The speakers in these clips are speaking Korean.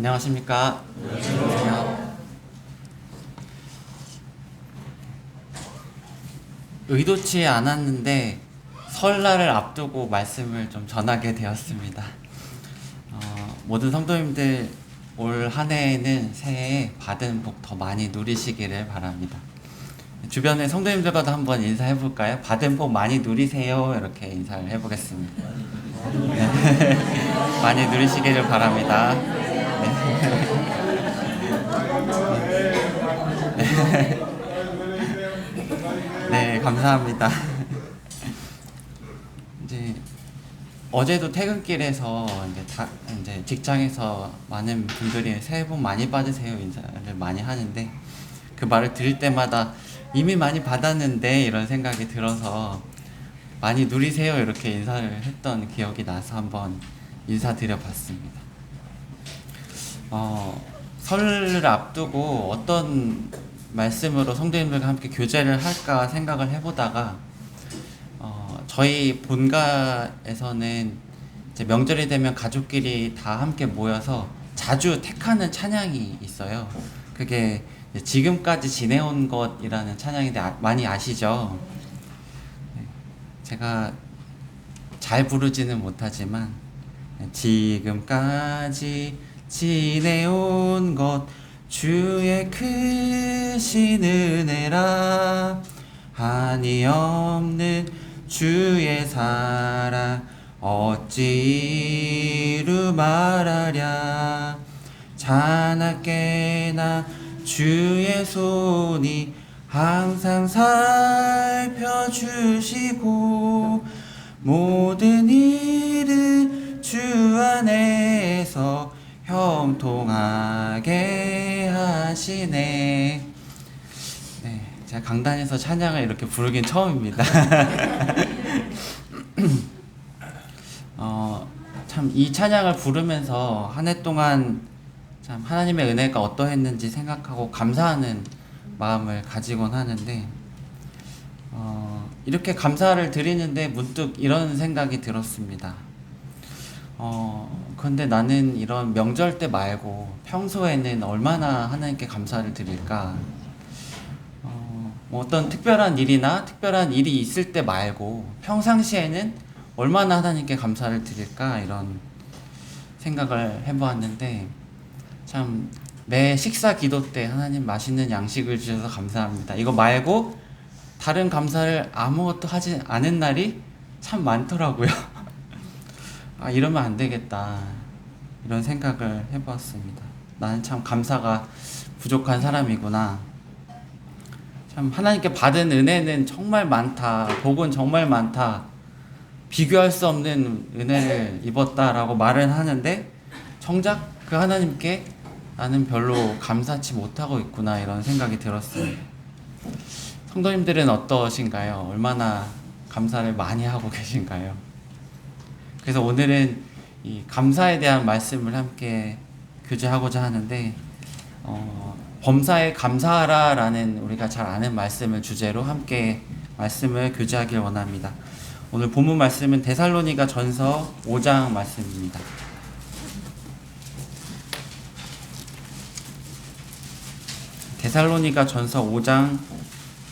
안녕하십니까? 안녕하세요. 의도치 않았는데 설날을 앞두고 말씀을 좀 전하게 되었습니다. 모든 성도님들 올 한 해에는 새해에 받은 복 더 많이 누리시기를 바랍니다. 주변의 성도님들과도 한번 인사해 볼까요? 받은 복 많이 누리세요. 이렇게 인사를 해보겠습니다. 네. 많이 누리시기를 바랍니다. 네. 네, 감사합니다. 이제 어제도 퇴근길에서 이제 직장에서 많은 분들이 새해 복 많이 받으세요 인사를 많이 하는데, 그 말을 들을 때마다 이미 많이 받았는데 이런 생각이 들어서 많이 누리세요 이렇게 인사를 했던 기억이 나서 한번 인사드려 봤습니다. 설을 앞두고 어떤 말씀으로 성도님들과 함께 교제를 할까 생각을 해보다가 저희 본가에서는 이제 명절이 되면 가족끼리 다 함께 모여서 자주 택하는 찬양이 있어요. 그게 지금까지 지내온 것이라는 찬양인데 많이 아시죠? 제가 잘 부르지는 못하지만 지금까지 지내온 것 주의 크신 은혜라, 한이 없는 주의 사랑 어찌 이루 말하랴. 자나깨나 주의 손이 항상 살펴주시고 모든 일을 주 안에서 형통하게 하시네. 네, 제가 강단에서 찬양을 이렇게 부르긴 처음입니다. 참 이 찬양을 부르면서 한 해 동안 참 하나님의 은혜가 어떠했는지 생각하고 감사하는 마음을 가지곤 하는데, 이렇게 감사를 드리는데 문득 이런 생각이 들었습니다. 근데 나는 이런 명절 때 말고 평소에는 얼마나 하나님께 감사를 드릴까? 뭐 어떤 특별한 일이나 특별한 일이 있을 때 말고 평상시에는 얼마나 하나님께 감사를 드릴까? 이런 생각을 해보았는데, 참 매 식사 기도 때 하나님 맛있는 양식을 주셔서 감사합니다, 이거 말고 다른 감사를 아무것도 하지 않은 날이 참 많더라고요. 이러면 안 되겠다, 이런 생각을 해보았습니다. 나는 참 감사가 부족한 사람이구나. 참 하나님께 받은 은혜는 정말 많다, 복은 정말 많다, 비교할 수 없는 은혜를 입었다라고 말은 하는데 정작 그 하나님께 나는 별로 감사치 못하고 있구나, 이런 생각이 들었습니다. 성도님들은 어떠신가요? 얼마나 감사를 많이 하고 계신가요? 그래서 오늘은 이 감사에 대한 말씀을 함께 교제하고자 하는데, 범사에 감사하라 라는 우리가 잘 아는 말씀을 주제로 함께 말씀을 교제하길 원합니다. 오늘 본문 말씀은 데살로니가 전서 5장 말씀입니다. 데살로니가 전서 5장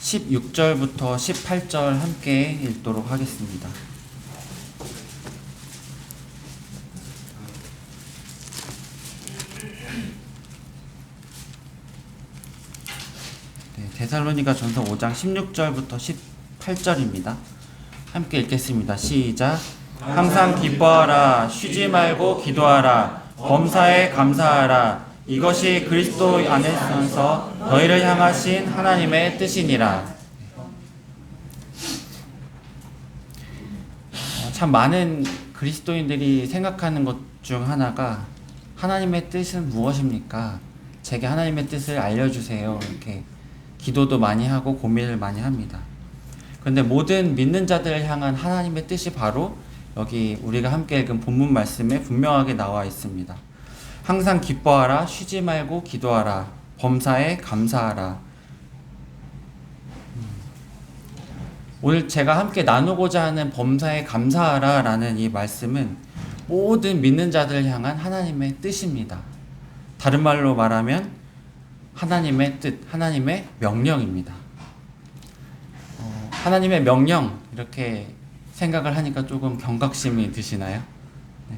16절부터 18절 함께 읽도록 하겠습니다. 데살로니가 전서 5장 16절부터 18절입니다. 함께 읽겠습니다. 시작. 항상 기뻐하라, 쉬지 말고 기도하라, 범사에 감사하라, 이것이 그리스도 안에서 너희를 향하신 하나님의 뜻이니라. 참 많은 그리스도인들이 생각하는 것 중 하나가 하나님의 뜻은 무엇입니까? 제게 하나님의 뜻을 알려주세요. 이렇게 기도도 많이 하고 고민을 많이 합니다. 그런데 모든 믿는 자들을 향한 하나님의 뜻이 바로 여기 우리가 함께 읽은 본문 말씀에 분명하게 나와 있습니다. 항상 기뻐하라, 쉬지 말고 기도하라, 범사에 감사하라. 오늘 제가 함께 나누고자 하는 범사에 감사하라 라는 이 말씀은 모든 믿는 자들을 향한 하나님의 뜻입니다. 다른 말로 말하면 하나님의 뜻, 하나님의 명령입니다. 하나님의 명령 이렇게 생각을 하니까 조금 경각심이 드시나요? 네.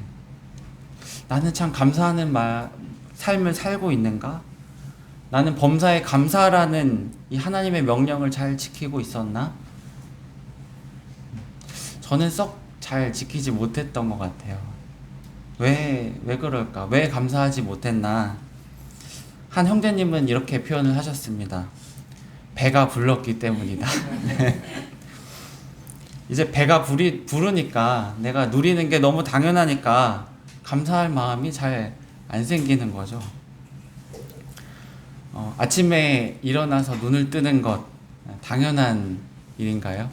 나는 참 감사하는 삶을 살고 있는가? 나는 범사에 감사라는 이 하나님의 명령을 잘 지키고 있었나? 저는 썩 잘 지키지 못했던 것 같아요. 왜 그럴까? 왜 감사하지 못했나? 한 형제님은 이렇게 표현을 하셨습니다. 배가 불렀기 때문이다. 이제 배가 부르니까 내가 누리는 게 너무 당연하니까 감사할 마음이 잘 안 생기는 거죠. 아침에 일어나서 눈을 뜨는 것 당연한 일인가요?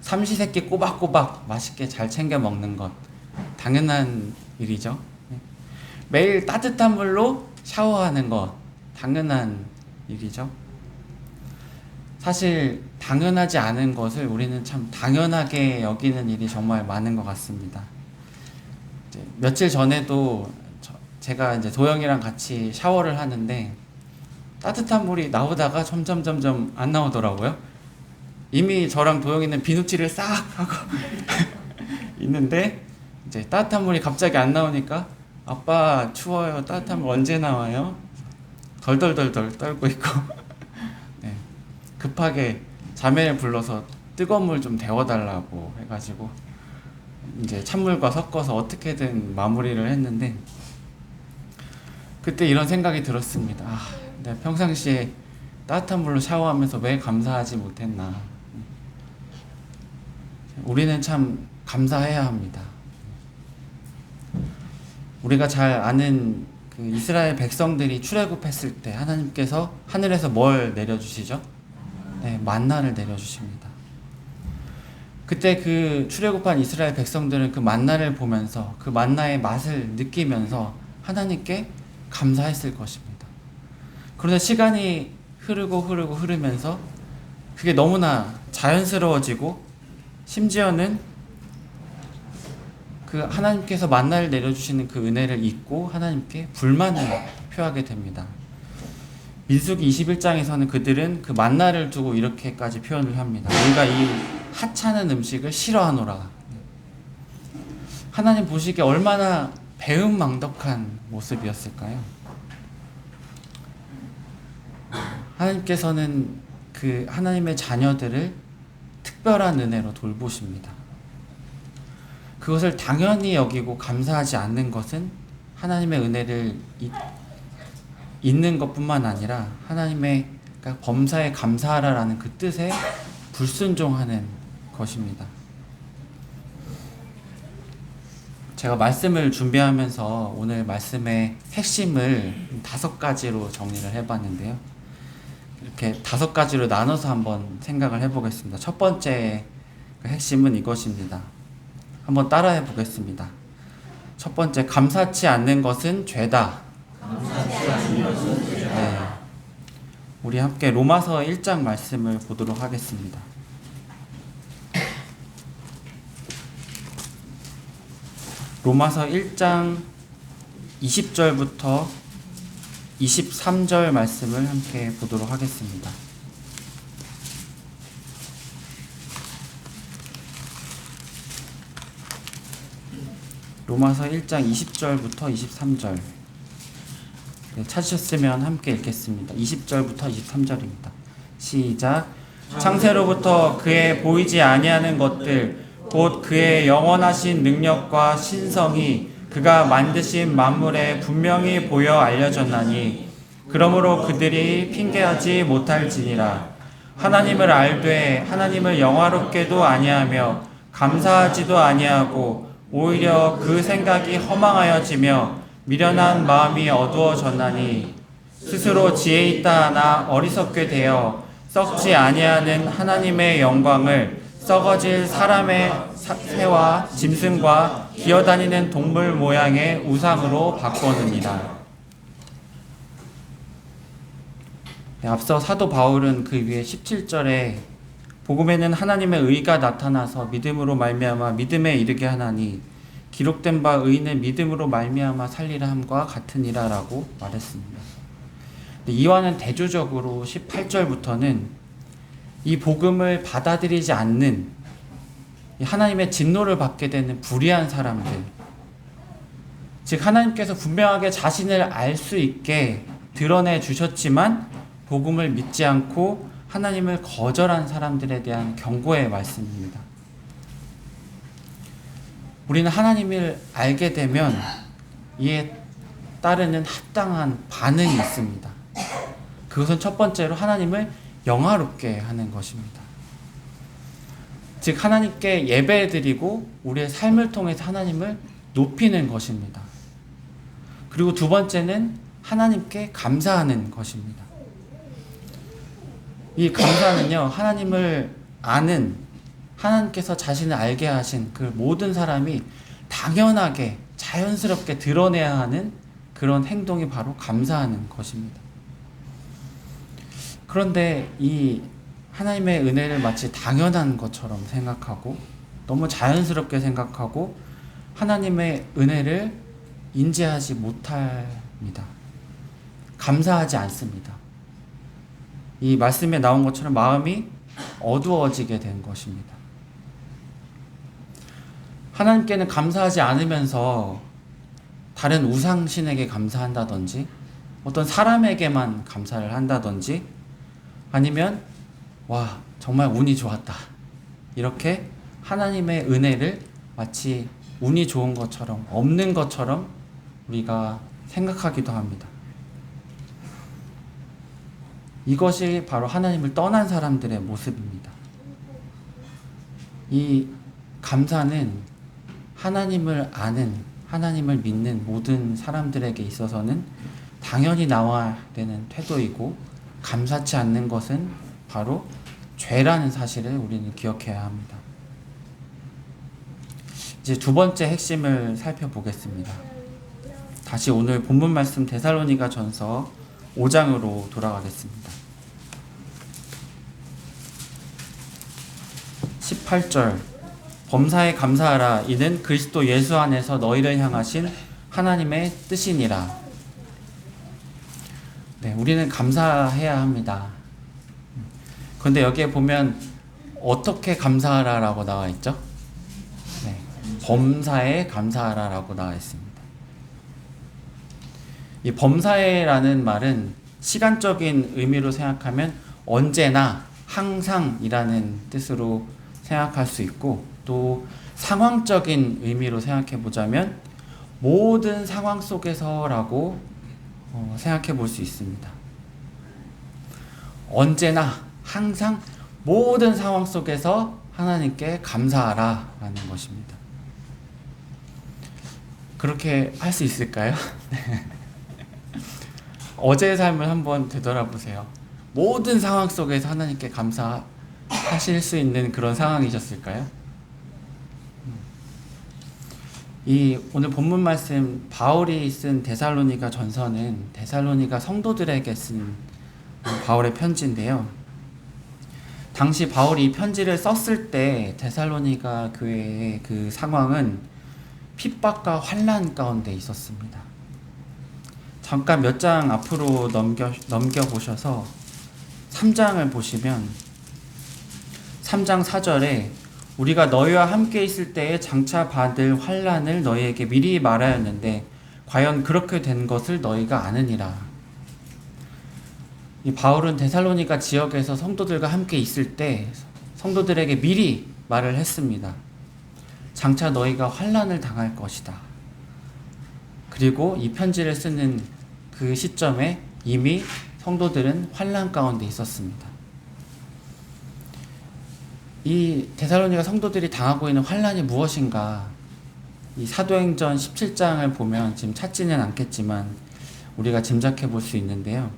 삼시세끼 꼬박꼬박 맛있게 잘 챙겨 먹는 것 당연한 일이죠. 매일 따뜻한 물로 샤워하는 것 당연한 일이죠. 사실 당연하지 않은 것을 우리는 참 당연하게 여기는 일이 정말 많은 것 같습니다. 며칠 전에도 제가 이제 도영이랑 같이 샤워를 하는데 따뜻한 물이 나오다가 점점 안 나오더라고요. 이미 저랑 도영이는 비누칠을 싹 하고 있는데 이제 따뜻한 물이 갑자기 안 나오니까 아빠 추워요. 따뜻한 물 언제 나와요? 덜덜덜덜 떨고 있고 네, 급하게 자매를 불러서 뜨거운 물 좀 데워달라고 해가지고 이제 찬물과 섞어서 어떻게든 마무리를 했는데 그때 이런 생각이 들었습니다. 내가 평상시에 따뜻한 물로 샤워하면서 왜 감사하지 못했나. 우리는 참 감사해야 합니다. 우리가 잘 아는 그 이스라엘 백성들이 출애굽했을 때 하나님께서 하늘에서 뭘 내려주시죠? 네, 만나를 내려주십니다. 그때 그 출애굽한 이스라엘 백성들은 그 만나를 보면서 그 만나의 맛을 느끼면서 하나님께 감사했을 것입니다. 그런데 시간이 흐르면서 그게 너무나 자연스러워지고 심지어는 그 하나님께서 만나를 내려주시는 그 은혜를 잊고 하나님께 불만을 표하게 됩니다. 민수기 21장에서는 그들은 그 만나를 두고 이렇게까지 표현을 합니다. 우리가 이 하찮은 음식을 싫어하노라. 하나님 보시기에 얼마나 배은망덕한 모습이었을까요? 하나님께서는 그 하나님의 자녀들을 특별한 은혜로 돌보십니다. 그것을 당연히 여기고 감사하지 않는 것은 하나님의 은혜를 잊는 것뿐만 아니라 하나님의 그러니까 범사에 감사하라라는 그 뜻에 불순종하는 것입니다. 제가 말씀을 준비하면서 오늘 말씀의 핵심을 5가지로 정리를 해봤는데요. 이렇게 5가지로 나눠서 한번 생각을 해보겠습니다. 첫 번째 핵심은 이것입니다. 한번 따라해 보겠습니다. 첫 번째, 감사치 않는 것은 죄다. 네. 우리 함께 로마서 1장 말씀을 보도록 하겠습니다. 로마서 1장 20절부터 23절 말씀을 함께 보도록 하겠습니다. 로마서 1장 20절부터 23절. 네, 찾으셨으면 함께 읽겠습니다. 20절부터 23절입니다. 시작. 창세로부터 그의 보이지 아니하는 것들 곧 그의 영원하신 능력과 신성이 그가 만드신 만물에 분명히 보여 알려졌나니 그러므로 그들이 핑계하지 못할지니라. 하나님을 알되 하나님을 영화롭게도 아니하며 감사하지도 아니하고 오히려 그 생각이 허망하여지며 미련한 마음이 어두워졌나니 스스로 지혜 있다 하나 어리석게 되어 썩지 아니하는 하나님의 영광을 썩어질 사람의 새와 짐승과 기어다니는 동물 모양의 우상으로 바꾸느니라. 네, 앞서 사도 바울은 그 위에 17절에 복음에는 하나님의 의가 나타나서 믿음으로 말미암아 믿음에 이르게 하나니 기록된 바 의인은 믿음으로 말미암아 살리라 함과 같으니라라고 말했습니다. 이와는 대조적으로 18절부터는 이 복음을 받아들이지 않는 하나님의 진노를 받게 되는 불의한 사람들, 즉 하나님께서 분명하게 자신을 알 수 있게 드러내 주셨지만 복음을 믿지 않고 하나님을 거절한 사람들에 대한 경고의 말씀입니다. 우리는 하나님을 알게 되면 이에 따르는 합당한 반응이 있습니다. 그것은 첫 번째로 하나님을 영화롭게 하는 것입니다. 즉 하나님께 예배드리고 우리의 삶을 통해서 하나님을 높이는 것입니다. 그리고 두 번째는 하나님께 감사하는 것입니다. 이 감사는요, 하나님을 아는, 하나님께서 자신을 알게 하신 그 모든 사람이 당연하게 자연스럽게 드러내야 하는 그런 행동이 바로 감사하는 것입니다. 그런데 이 하나님의 은혜를 마치 당연한 것처럼 생각하고 너무 자연스럽게 생각하고 하나님의 은혜를 인지하지 못합니다. 감사하지 않습니다. 이 말씀에 나온 것처럼 마음이 어두워지게 된 것입니다. 하나님께는 감사하지 않으면서 다른 우상신에게 감사한다든지 어떤 사람에게만 감사를 한다든지 아니면 와 정말 운이 좋았다 이렇게 하나님의 은혜를 마치 운이 좋은 것처럼 없는 것처럼 우리가 생각하기도 합니다. 이것이 바로 하나님을 떠난 사람들의 모습입니다. 이 감사는 하나님을 아는, 하나님을 믿는 모든 사람들에게 있어서는 당연히 나와야 되는 태도이고 감사치 않는 것은 바로 죄라는 사실을 우리는 기억해야 합니다. 이제 두 번째 핵심을 살펴보겠습니다. 다시 오늘 본문 말씀 데살로니가 전서 5장으로 돌아가겠습니다. 18절 범사에 감사하라 이는 그리스도 예수 안에서 너희를 향하신 하나님의 뜻이니라. 네, 우리는 감사해야 합니다. 그런데 여기에 보면 어떻게 감사하라라고 나와 있죠? 네, 범사에 감사하라라고 나와 있습니다. 이 범사에라는 말은 시간적인 의미로 생각하면 언제나 항상이라는 뜻으로 생각할 수 있고 또 상황적인 의미로 생각해 보자면 모든 상황 속에서라고 생각해 볼 수 있습니다. 언제나 항상 모든 상황 속에서 하나님께 감사하라 라는 것입니다. 그렇게 할 수 있을까요? 어제의 삶을 한번 되돌아보세요. 모든 상황 속에서 하나님께 감사하실 수 있는 그런 상황이셨을까요? 이 오늘 본문 말씀 바울이 쓴 데살로니가 전서는 데살로니가 성도들에게 쓴 바울의 편지인데요. 당시 바울이 이 편지를 썼을 때 데살로니가 교회의 그 상황은 핍박과 환난 가운데 있었습니다. 잠깐 몇 장 앞으로 넘겨보셔서 3장을 보시면 3장 4절에 우리가 너희와 함께 있을 때에 장차 받을 환난을 너희에게 미리 말하였는데 과연 그렇게 된 것을 너희가 아느니라. 이 바울은 데살로니가 지역에서 성도들과 함께 있을 때 성도들에게 미리 말을 했습니다. 장차 너희가 환난을 당할 것이다. 그리고 이 편지를 쓰는 그 시점에 이미 성도들은 환난 가운데 있었습니다. 이 데살로니가 성도들이 당하고 있는 환난이 무엇인가? 이 사도행전 17장을 보면 지금 찾지는 않겠지만 우리가 짐작해 볼 수 있는데요.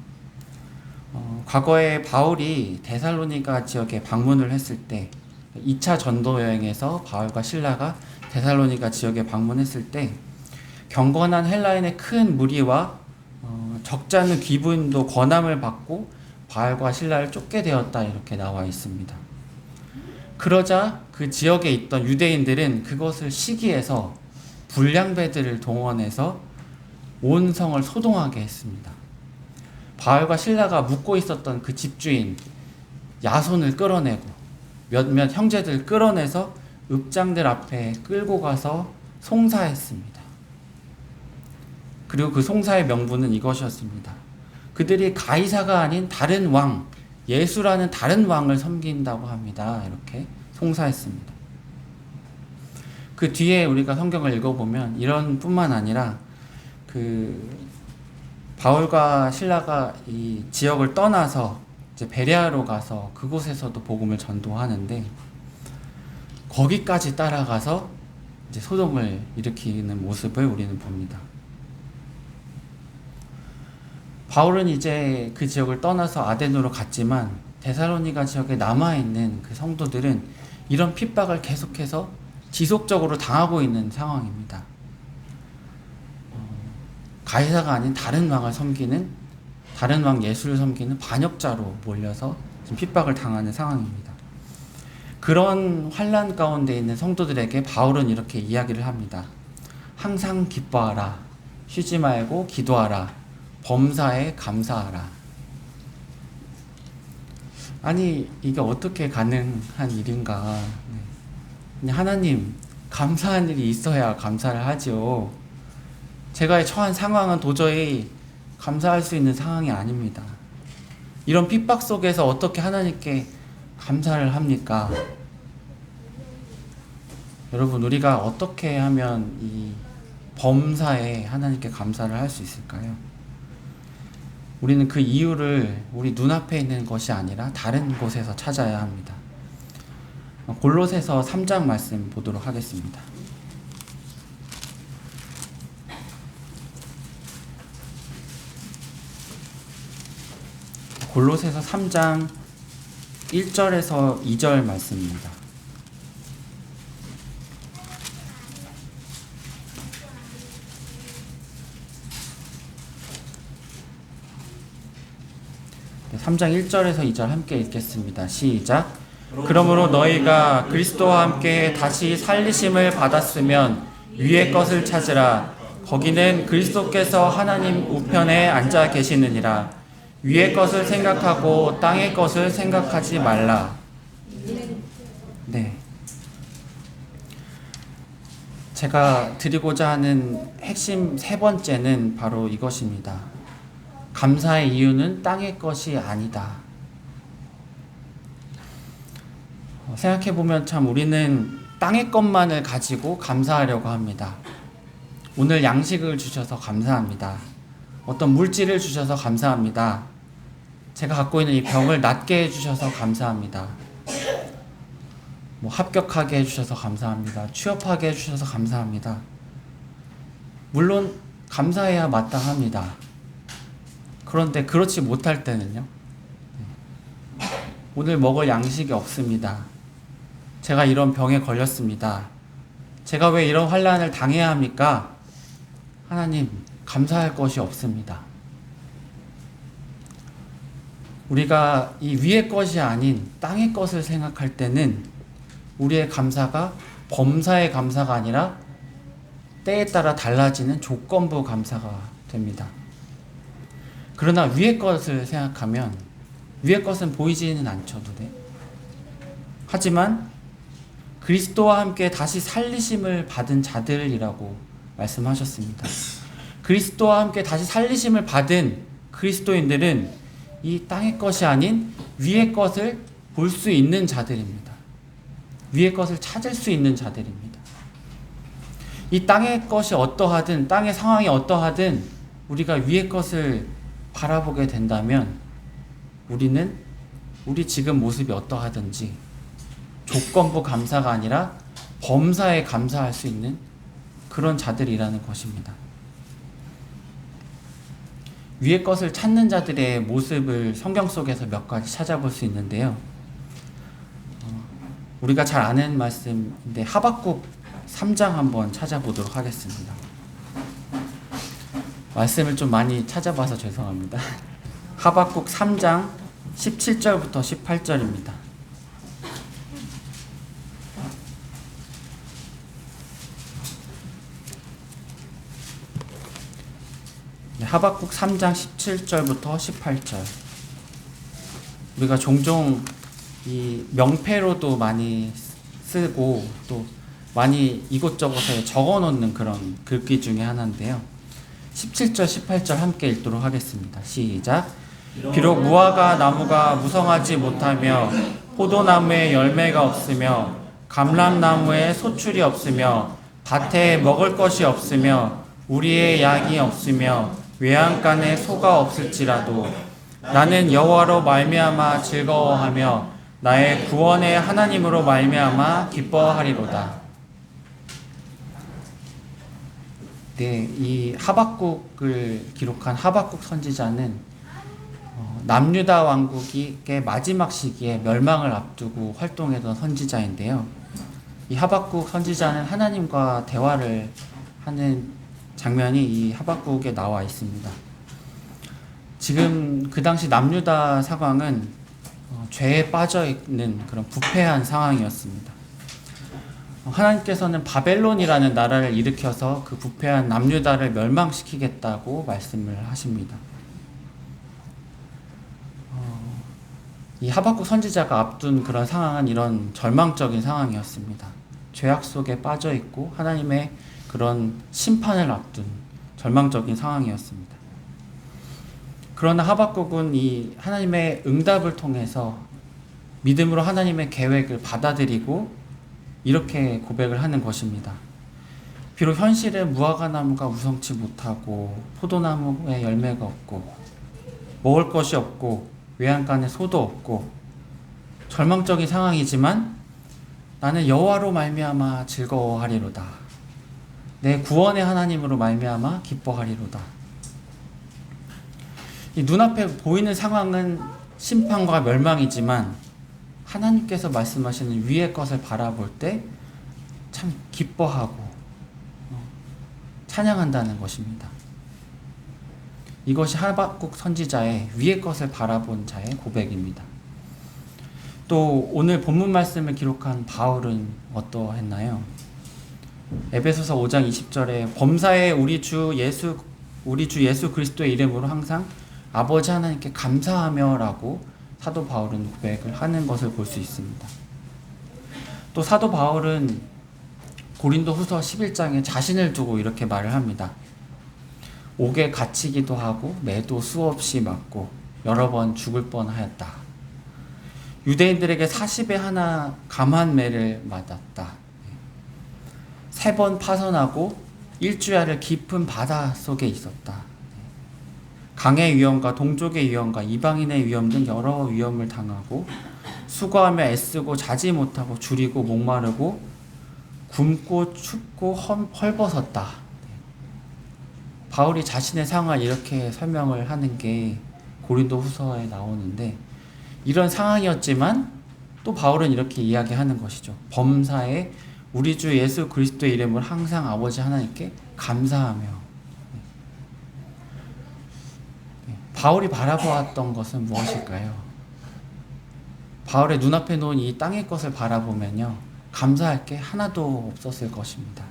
과거에 바울이 데살로니가 지역에 방문을 했을 때 2차 전도 여행에서 바울과 실라가 데살로니가 지역에 방문했을 때 경건한 헬라인의 큰 무리와 적지 않은 귀부인도 권함을 받고 바울과 실라를 쫓게 되었다 이렇게 나와 있습니다. 그러자 그 지역에 있던 유대인들은 그것을 시기해서 불량배들을 동원해서 온 성을 소동하게 했습니다. 바울과 실라가 묵고 있었던 그 집주인 야손을 끌어내고 몇몇 형제들 끌어내서 읍장들 앞에 끌고 가서 송사했습니다. 그리고 그 송사의 명분은 이것이었습니다. 그들이 가이사가 아닌 다른 왕, 예수라는 다른 왕을 섬긴다고 합니다. 이렇게 송사했습니다. 그 뒤에 우리가 성경을 읽어보면 이런 뿐만 아니라 바울과 실라가 이 지역을 떠나서 이제 베레아로 가서 그곳에서도 복음을 전도하는데 거기까지 따라가서 이제 소동을 일으키는 모습을 우리는 봅니다. 바울은 이제 그 지역을 떠나서 아덴으로 갔지만 데살로니가 지역에 남아있는 그 성도들은 이런 핍박을 계속해서 지속적으로 당하고 있는 상황입니다. 가이사가 아닌 다른 왕을 섬기는, 다른 왕 예수를 섬기는 반역자로 몰려서 지금 핍박을 당하는 상황입니다. 그런 환난 가운데 있는 성도들에게 바울은 이렇게 이야기를 합니다. 항상 기뻐하라, 쉬지 말고 기도하라, 범사에 감사하라. 아니 이게 어떻게 가능한 일인가. 하나님, 감사한 일이 있어야 감사를 하죠. 제가 처한 상황은 도저히 감사할 수 있는 상황이 아닙니다. 이런 핍박 속에서 어떻게 하나님께 감사를 합니까? 여러분, 우리가 어떻게 하면 이 범사에 하나님께 감사를 할 수 있을까요? 우리는 그 이유를 우리 눈앞에 있는 것이 아니라 다른 곳에서 찾아야 합니다. 골로새서 3장 말씀 보도록 하겠습니다. 골로새서 3장 1절에서 2절 말씀입니다. 네, 3장 1절에서 2절 함께 읽겠습니다. 시작. 그러므로 너희가 그리스도와 함께 다시 살리심을 받았으면 위의 것을 찾으라. 거기는 그리스도께서 하나님 우편에 앉아 계시느니라. 위의 것을 생각하고 땅의 것을 생각하지 말라. 네. 제가 드리고자 하는 핵심 세 번째는 바로 이것입니다. 감사의 이유는 땅의 것이 아니다. 생각해보면 참 우리는 땅의 것만을 가지고 감사하려고 합니다. 오늘 양식을 주셔서 감사합니다. 어떤 물질을 주셔서 감사합니다. 제가 갖고 있는 이 병을 낫게 해주셔서 감사합니다. 합격하게 해주셔서 감사합니다. 취업하게 해주셔서 감사합니다. 물론 감사해야 마땅합니다. 그런데 그렇지 못할 때는요. 오늘 먹을 양식이 없습니다. 제가 이런 병에 걸렸습니다. 제가 왜 이런 환난을 당해야 합니까? 하나님, 감사할 것이 없습니다. 우리가 이 위의 것이 아닌 땅의 것을 생각할 때는 우리의 감사가 범사의 감사가 아니라 때에 따라 달라지는 조건부 감사가 됩니다. 그러나 위의 것을 생각하면 위의 것은 보이지는 않죠, 눈에. 하지만 그리스도와 함께 다시 살리심을 받은 자들이라고 말씀하셨습니다. 그리스도와 함께 다시 살리심을 받은 그리스도인들은 이 땅의 것이 아닌 위의 것을 볼 수 있는 자들입니다. 위의 것을 찾을 수 있는 자들입니다. 이 땅의 것이 어떠하든, 땅의 상황이 어떠하든 우리가 위의 것을 바라보게 된다면 우리는 우리 지금 모습이 어떠하든지 조건부 감사가 아니라 범사에 감사할 수 있는 그런 자들이라는 것입니다. 위의 것을 찾는 자들의 모습을 성경 속에서 몇 가지 찾아볼 수 있는데요. 우리가 잘 아는 말씀인데 하박국 3장 한번 찾아보도록 하겠습니다. 말씀을 좀 많이 찾아봐서 죄송합니다. 하박국 3장 17절부터 18절입니다. 하박국 3장 17절부터 18절. 우리가 종종 이 명패로도 많이 쓰고 또 많이 이곳저곳에 적어 놓는 그런 글귀 중에 하나인데요. 17절, 18절 함께 읽도록 하겠습니다. 시작. 비록 무화과 나무가 무성하지 못하며 포도나무에 열매가 없으며 감람나무에 소출이 없으며 밭에 먹을 것이 없으며 우리의 양이 없으며 외양간에 소가 없을지라도 나는 여호와로 말미암아 즐거워하며 나의 구원의 하나님으로 말미암아 기뻐하리로다. 네, 이 하박국을 기록한 하박국 선지자는 남유다 왕국의 마지막 시기에 멸망을 앞두고 활동했던 선지자인데요. 이 하박국 선지자는 하나님과 대화를 하는 장면이 이 하박국에 나와 있습니다. 지금 그 당시 남유다 상황은 죄에 빠져 있는 그런 부패한 상황이었습니다. 하나님께서는 바벨론이라는 나라를 일으켜서 그 부패한 남유다를 멸망시키겠다고 말씀을 하십니다. 이 하박국 선지자가 앞둔 그런 상황은 이런 절망적인 상황이었습니다. 죄악 속에 빠져 있고 하나님의 그런 심판을 앞둔 절망적인 상황이었습니다. 그러나 하박국은 이 하나님의 응답을 통해서 믿음으로 하나님의 계획을 받아들이고 이렇게 고백을 하는 것입니다. 비록 현실에 무화과나무가 우성치 못하고 포도나무에 열매가 없고 먹을 것이 없고 외양간에 소도 없고 절망적인 상황이지만 나는 여호와로 말미암아 즐거워하리로다. 내 구원의 하나님으로 말미암아 기뻐하리로다. 이 눈앞에 보이는 상황은 심판과 멸망이지만 하나님께서 말씀하시는 위의 것을 바라볼 때 참 기뻐하고 찬양한다는 것입니다. 이것이 하박국 선지자의 위의 것을 바라본 자의 고백입니다. 또 오늘 본문 말씀을 기록한 바울은 어떠했나요? 에베소서 5장 20절에 범사에 우리 주 예수 그리스도의 이름으로 항상 아버지 하나님께 감사하며라고 사도 바울은 고백을 하는 것을 볼 수 있습니다. 또 사도 바울은 고린도 후서 11장에 자신을 두고 이렇게 말을 합니다. 옥에 갇히기도 하고 매도 수없이 맞고 여러 번 죽을 뻔하였다. 유대인들에게 40에 하나 감한 매를 맞았다. 3번 파선하고 일주야를 깊은 바다 속에 있었다. 강의 위험과 동족의 위험과 이방인의 위험 등 여러 위험을 당하고 수고하며 애쓰고 자지 못하고 줄이고 목마르고 굶고 춥고 헐벗었다. 바울이 자신의 상황을 이렇게 설명을 하는 게 고린도 후서에 나오는데 이런 상황이었지만 또 바울은 이렇게 이야기하는 것이죠. 범사에 우리 주 예수 그리스도의 이름을 항상 아버지 하나님께 감사하며. 바울이 바라보았던 것은 무엇일까요? 바울의 눈앞에 놓은 이 땅의 것을 바라보면요, 감사할 게 하나도 없었을 것입니다.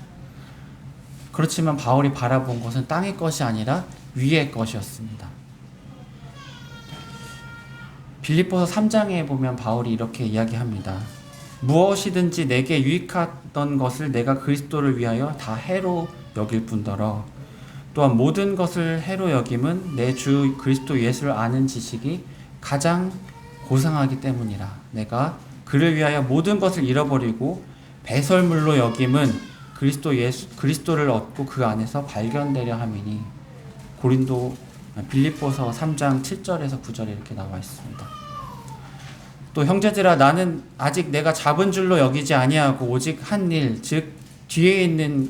그렇지만 바울이 바라본 것은 땅의 것이 아니라 위의 것이었습니다. 빌립보서 3장에 보면 바울이 이렇게 이야기합니다. 무엇이든지 내게 유익하던 것을 내가 그리스도를 위하여 다 해로 여길 뿐더러 또한 모든 것을 해로 여김은 내 주 그리스도 예수를 아는 지식이 가장 고상하기 때문이라. 내가 그를 위하여 모든 것을 잃어버리고 배설물로 여김은 그리스도를 얻고 그 안에서 발견되려 함이니. 빌립보서 3장 7절에서 9절에 이렇게 나와 있습니다. 또 형제들아 나는 아직 내가 잡은 줄로 여기지 아니하고 오직 한 일, 즉 뒤에 있는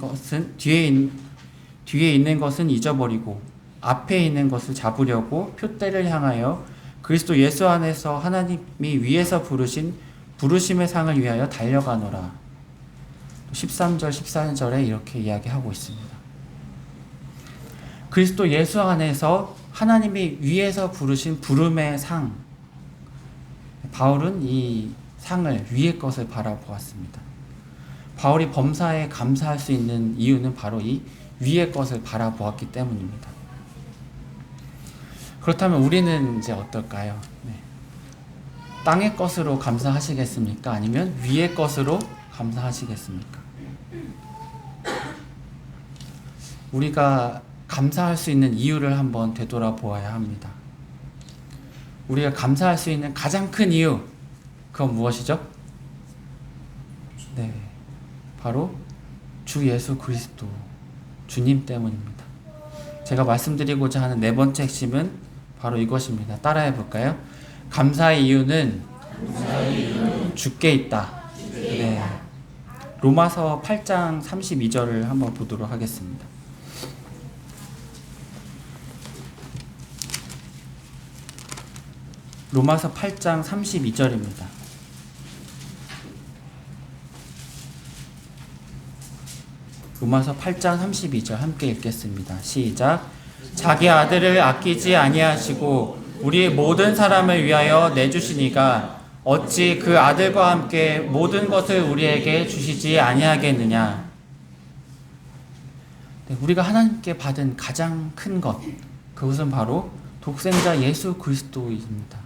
것은 잊어버리고 앞에 있는 것을 잡으려고 표대를 향하여 그리스도 예수 안에서 하나님이 위에서 부르신 부르심의 상을 위하여 달려가노라. 13절 14절에 이렇게 이야기하고 있습니다. 그리스도 예수 안에서 하나님이 위에서 부르신 부름의 상, 바울은 이 상을 위의 것을 바라보았습니다. 바울이 범사에 감사할 수 있는 이유는 바로 이 위의 것을 바라보았기 때문입니다. 그렇다면 우리는 이제 어떨까요? 네. 땅의 것으로 감사하시겠습니까? 아니면 위의 것으로 감사하시겠습니까? 우리가 감사할 수 있는 이유를 한번 되돌아보아야 합니다. 우리가 감사할 수 있는 가장 큰 이유, 그건 무엇이죠? 네, 바로 주 예수 그리스도, 주님 때문입니다. 제가 말씀드리고자 하는 네 번째 핵심은 바로 이것입니다. 따라해 볼까요? 감사의 이유는 주께 있다. 네. 로마서 8장 32절을 한번 보도록 하겠습니다. 로마서 8장 32절입니다. 로마서 8장 32절 함께 읽겠습니다. 시작. 자기 아들을 아끼지 아니하시고 우리 모든 사람을 위하여 내주시니가 어찌 그 아들과 함께 모든 것을 우리에게 주시지 아니하겠느냐. 네, 우리가 하나님께 받은 가장 큰 것, 그것은 바로 독생자 예수 그리스도입니다.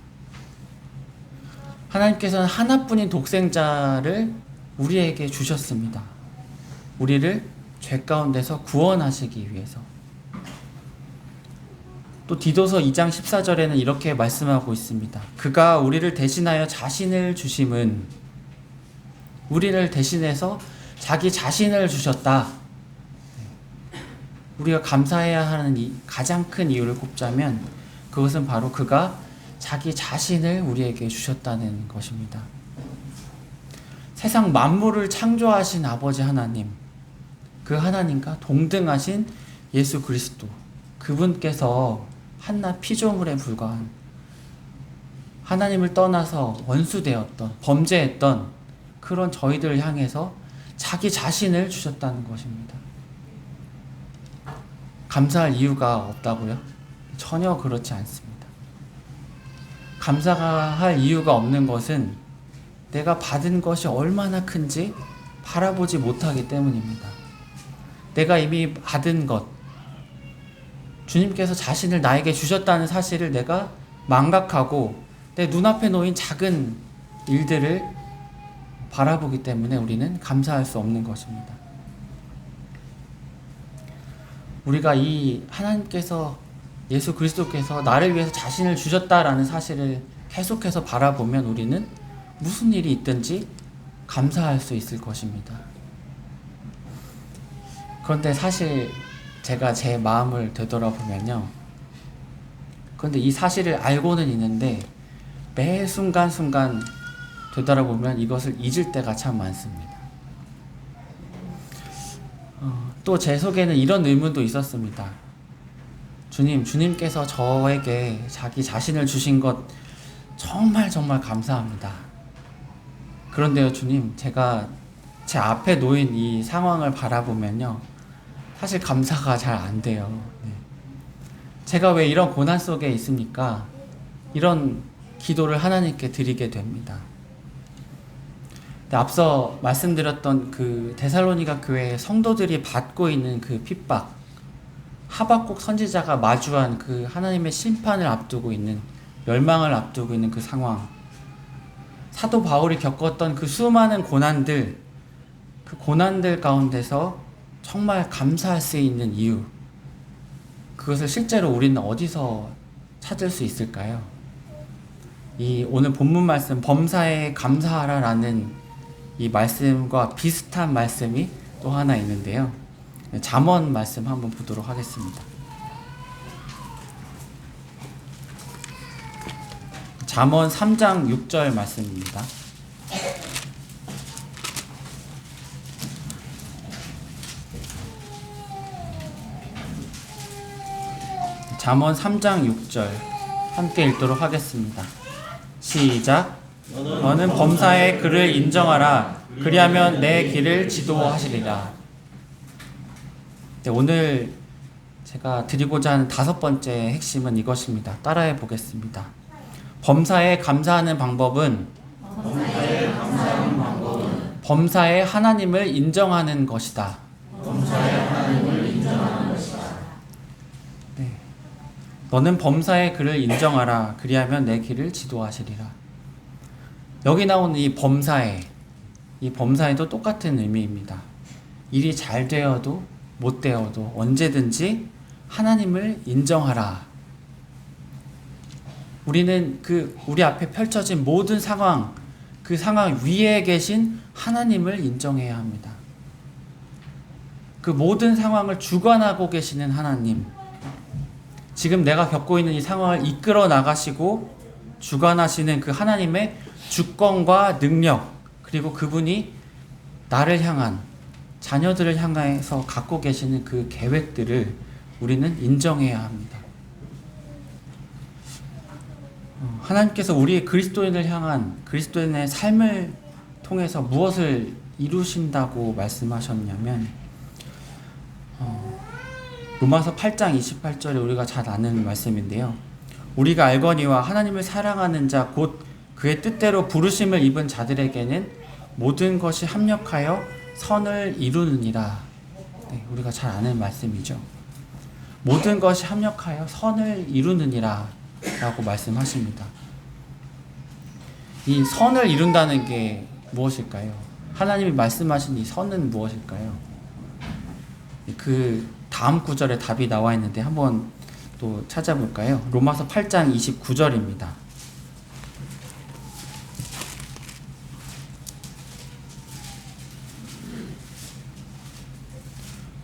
하나님께서는 하나뿐인 독생자를 우리에게 주셨습니다. 우리를 죄 가운데서 구원하시기 위해서. 또 디도서 2장 14절에는 이렇게 말씀하고 있습니다. 그가 우리를 대신하여 자신을 주심은, 우리를 대신해서 자기 자신을 주셨다. 우리가 감사해야 하는 이 가장 큰 이유를 꼽자면 그것은 바로 그가 자기 자신을 우리에게 주셨다는 것입니다. 세상 만물을 창조하신 아버지 하나님, 그 하나님과 동등하신 예수 그리스도, 그분께서 한낱 피조물에 불과한, 하나님을 떠나서 원수되었던, 범죄했던 그런 저희들을 향해서 자기 자신을 주셨다는 것입니다. 감사할 이유가 없다고요? 전혀 그렇지 않습니다. 감사할 이유가 없는 것은 내가 받은 것이 얼마나 큰지 바라보지 못하기 때문입니다. 내가 이미 받은 것, 주님께서 자신을 나에게 주셨다는 사실을 내가 망각하고 내 눈앞에 놓인 작은 일들을 바라보기 때문에 우리는 감사할 수 없는 것입니다. 우리가 이 하나님께서, 예수 그리스도께서 나를 위해서 자신을 주셨다라는 사실을 계속해서 바라보면 우리는 무슨 일이 있든지 감사할 수 있을 것입니다. 그런데 사실 제가 제 마음을 되돌아보면요, 그런데 이 사실을 알고는 있는데 매 순간순간 되돌아보면 이것을 잊을 때가 참 많습니다. 또 제 속에는 이런 의문도 있었습니다. 주님께서 저에게 자기 자신을 주신 것 정말 감사합니다. 그런데요, 주님, 제가 제 앞에 놓인 이 상황을 바라보면요, 사실 감사가 잘 안 돼요. 네. 제가 왜 이런 고난 속에 있습니까? 이런 기도를 하나님께 드리게 됩니다. 앞서 말씀드렸던 그 데살로니가 교회의 성도들이 받고 있는 그 핍박, 하박국 선지자가 마주한 그 하나님의 심판을 앞두고 있는, 멸망을 앞두고 있는 그 상황, 사도 바울이 겪었던 그 수많은 고난들, 그 고난들 가운데서 정말 감사할 수 있는 이유, 그것을 실제로 우리는 어디서 찾을 수 있을까요? 이 오늘 본문 말씀, 범사에 감사하라 라는 이 말씀과 비슷한 말씀이 또 하나 있는데요. 잠언 말씀 한번 보도록 하겠습니다. 잠언 3장 6절 말씀입니다. 잠언 3장 6절 함께 읽도록 하겠습니다. 시작. 너는 범사의 그를 인정하라. 그리하면 내 길을 지도하시리라. 네, 오늘 제가 드리고자 하는 다섯 번째 핵심은 이것입니다. 따라해 보겠습니다. 범사에 감사하는 방법은 범사에 하나님을 인정하는 것이다. 네. 너는 범사의 그를 인정하라. 그리하면 내 길을 지도하시리라. 여기 나오는 이 범사에도 똑같은 의미입니다. 일이 잘 되어도 못 되어도 언제든지 하나님을 인정하라. 우리는 우리 앞에 펼쳐진 모든 상황, 그 상황 위에 계신 하나님을 인정해야 합니다. 그 모든 상황을 주관하고 계시는 하나님, 지금 내가 겪고 있는 이 상황을 이끌어 나가시고 주관하시는 그 하나님의 주권과 능력, 그리고 그분이 나를 향한, 자녀들을 향해서 갖고 계시는 그 계획들을 우리는 인정해야 합니다. 하나님께서 우리 그리스도인을 향한, 그리스도인의 삶을 통해서 무엇을 이루신다고 말씀하셨냐면, 로마서 8장 28절에 우리가 잘 아는 말씀인데요. 우리가 알거니와 하나님을 사랑하는 자 곧 그의 뜻대로 부르심을 입은 자들에게는 모든 것이 합력하여 선을 이루느니라. 네, 우리가 잘 아는 말씀이죠. 모든 것이 합력하여 선을 이루느니라 라고 말씀하십니다. 이 선을 이룬다는 게 무엇일까요? 하나님이 말씀하신 이 선은 무엇일까요? 그 다음 구절에 답이 나와 있는데 한번 또 찾아볼까요? 로마서 8장 29절입니다.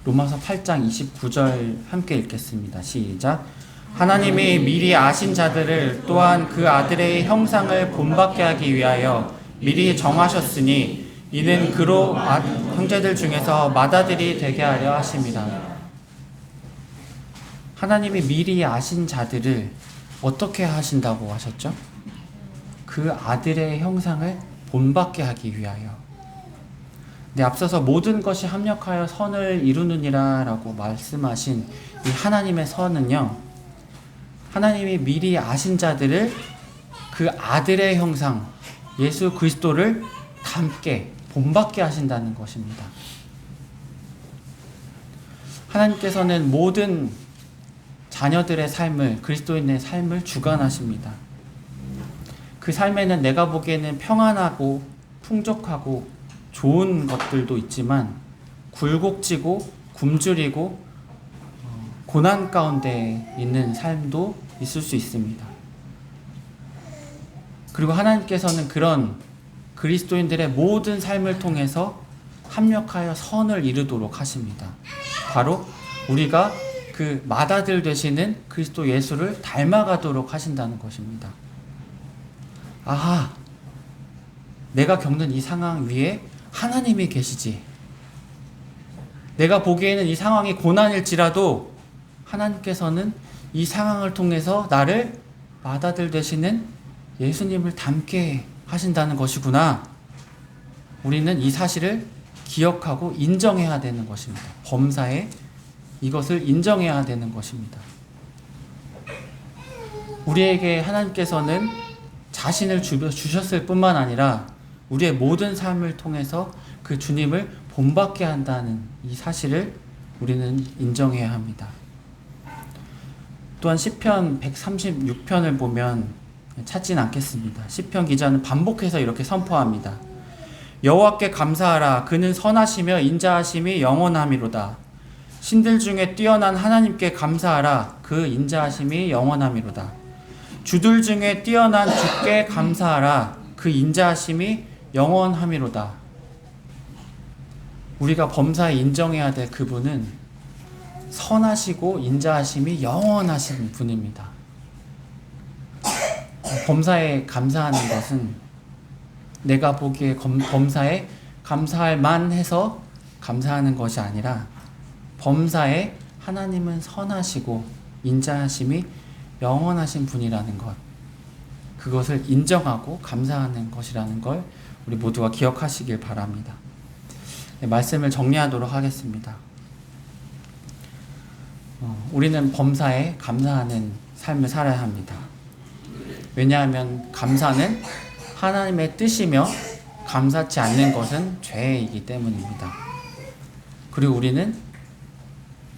로마서 8장 29절 함께 읽겠습니다. 시작. 하나님이 미리 아신 자들을 또한 그 아들의 형상을 본받게 하기 위하여 미리 정하셨으니 이는 그로 형제들 중에서 맏아들이 되게 하려 하심이라. 하나님이 미리 아신 자들을 어떻게 하신다고 하셨죠? 그 아들의 형상을 본받게 하기 위하여. 네, 앞서서 모든 것이 합력하여 선을 이루느니라 라고 말씀하신 이 하나님의 선은요, 하나님이 미리 아신 자들을 그 아들의 형상, 예수 그리스도를 닮게, 본받게 하신다는 것입니다. 하나님께서는 모든 자녀들의 삶을, 그리스도인의 삶을 주관하십니다. 그 삶에는 내가 보기에는 평안하고 풍족하고 좋은 것들도 있지만 굴곡지고 굶주리고 고난 가운데 있는 삶도 있을 수 있습니다. 그리고 하나님께서는 그런 그리스도인들의 모든 삶을 통해서 합력하여 선을 이루도록 하십니다. 바로 우리가 그 맏아들 되시는 그리스도 예수를 닮아가도록 하신다는 것입니다. 아하, 내가 겪는 이 상황 위에 하나님이 계시지. 내가 보기에는 이 상황이 고난일지라도 하나님께서는 이 상황을 통해서 나를 맏아들 되시는 예수님을 닮게 하신다는 것이구나. 우리는 이 사실을 기억하고 인정해야 되는 것입니다. 범사에 이것을 인정해야 되는 것입니다. 우리에게 하나님께서는 자신을 주셨을 뿐만 아니라 우리의 모든 삶을 통해서 그 주님을 본받게 한다는 이 사실을 우리는 인정해야 합니다. 또한 시편 136편을 보면 찾진 않겠습니다. 시편 기자는 반복해서 이렇게 선포합니다. 여호와께 감사하라. 그는 선하시며 인자하심이 영원함이로다. 신들 중에 뛰어난 하나님께 감사하라. 그 인자하심이 영원함이로다. 주들 중에 뛰어난 주께 감사하라. 그 인자하심이 영원함이로다. 우리가 범사에 인정해야 될 그분은 선하시고 인자하심이 영원하신 분입니다. 범사에 감사하는 것은 내가 보기에 범사에 감사할 만해서 감사하는 것이 아니라 범사에 하나님은 선하시고 인자하심이 영원하신 분이라는 것, 그것을 인정하고 감사하는 것이라는 걸 우리 모두가 기억하시길 바랍니다. 네, 말씀을 정리하도록 하겠습니다. 우리는 범사에 감사하는 삶을 살아야 합니다. 왜냐하면 감사는 하나님의 뜻이며 감사치 않는 것은 죄이기 때문입니다. 그리고 우리는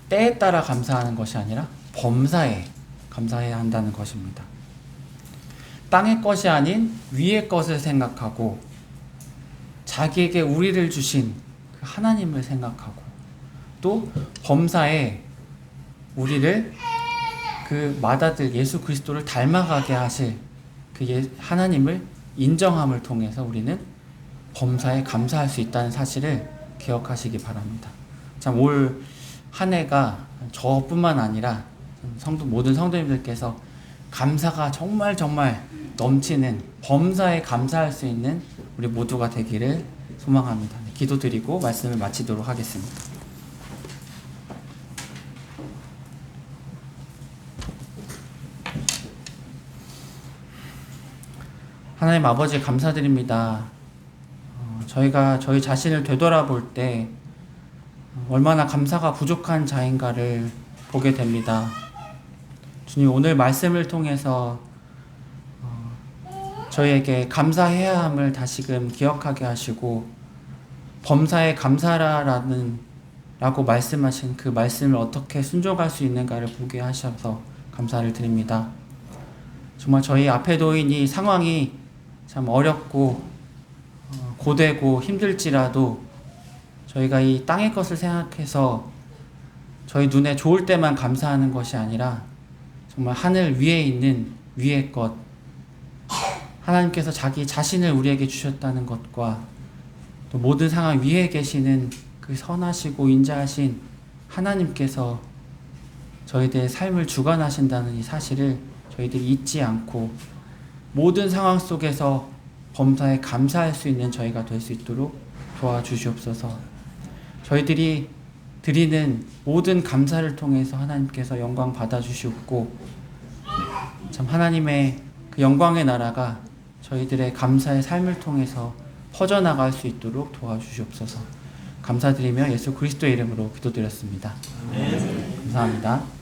때에 따라 감사하는 것이 아니라 범사에 감사해야 한다는 것입니다. 땅의 것이 아닌 위의 것을 생각하고 자기에게 우리를 주신 그 하나님을 생각하고 또 범사에 우리를 그 맏아들 예수 그리스도를 닮아가게 하실 그 하나님을 인정함을 통해서 우리는 범사에 감사할 수 있다는 사실을 기억하시기 바랍니다. 참 올 한 해가 저뿐만 아니라 모든 성도님들께서 감사가 정말 넘치는 범사에 감사할 수 있는 우리 모두가 되기를 소망합니다. 기도드리고 말씀을 마치도록 하겠습니다. 하나님 아버지 감사드립니다. 저희가 저희 자신을 되돌아볼 때 얼마나 감사가 부족한 자인가를 보게 됩니다. 주님, 오늘 말씀을 통해서 저희에게 감사해야 함을 다시금 기억하게 하시고 범사에 감사라고 말씀하신 그 말씀을 어떻게 순종할 수 있는가를 보게 하셔서 감사를 드립니다. 정말 저희 앞에 놓인 이 상황이 참 어렵고 고되고 힘들지라도 저희가 이 땅의 것을 생각해서 저희 눈에 좋을 때만 감사하는 것이 아니라 정말 하늘 위에 있는 위의 것, 하나님께서 자기 자신을 우리에게 주셨다는 것과 또 모든 상황 위에 계시는 그 선하시고 인자하신 하나님께서 저희들의 삶을 주관하신다는 이 사실을 저희들이 잊지 않고 모든 상황 속에서 범사에 감사할 수 있는 저희가 될 수 있도록 도와주시옵소서. 저희들이 드리는 모든 감사를 통해서 하나님께서 영광 받아주시옵고 참 하나님의 그 영광의 나라가 저희들의 감사의 삶을 통해서 퍼져나갈 수 있도록 도와주시옵소서. 감사드리며 예수 그리스도의 이름으로 기도드렸습니다. 감사합니다.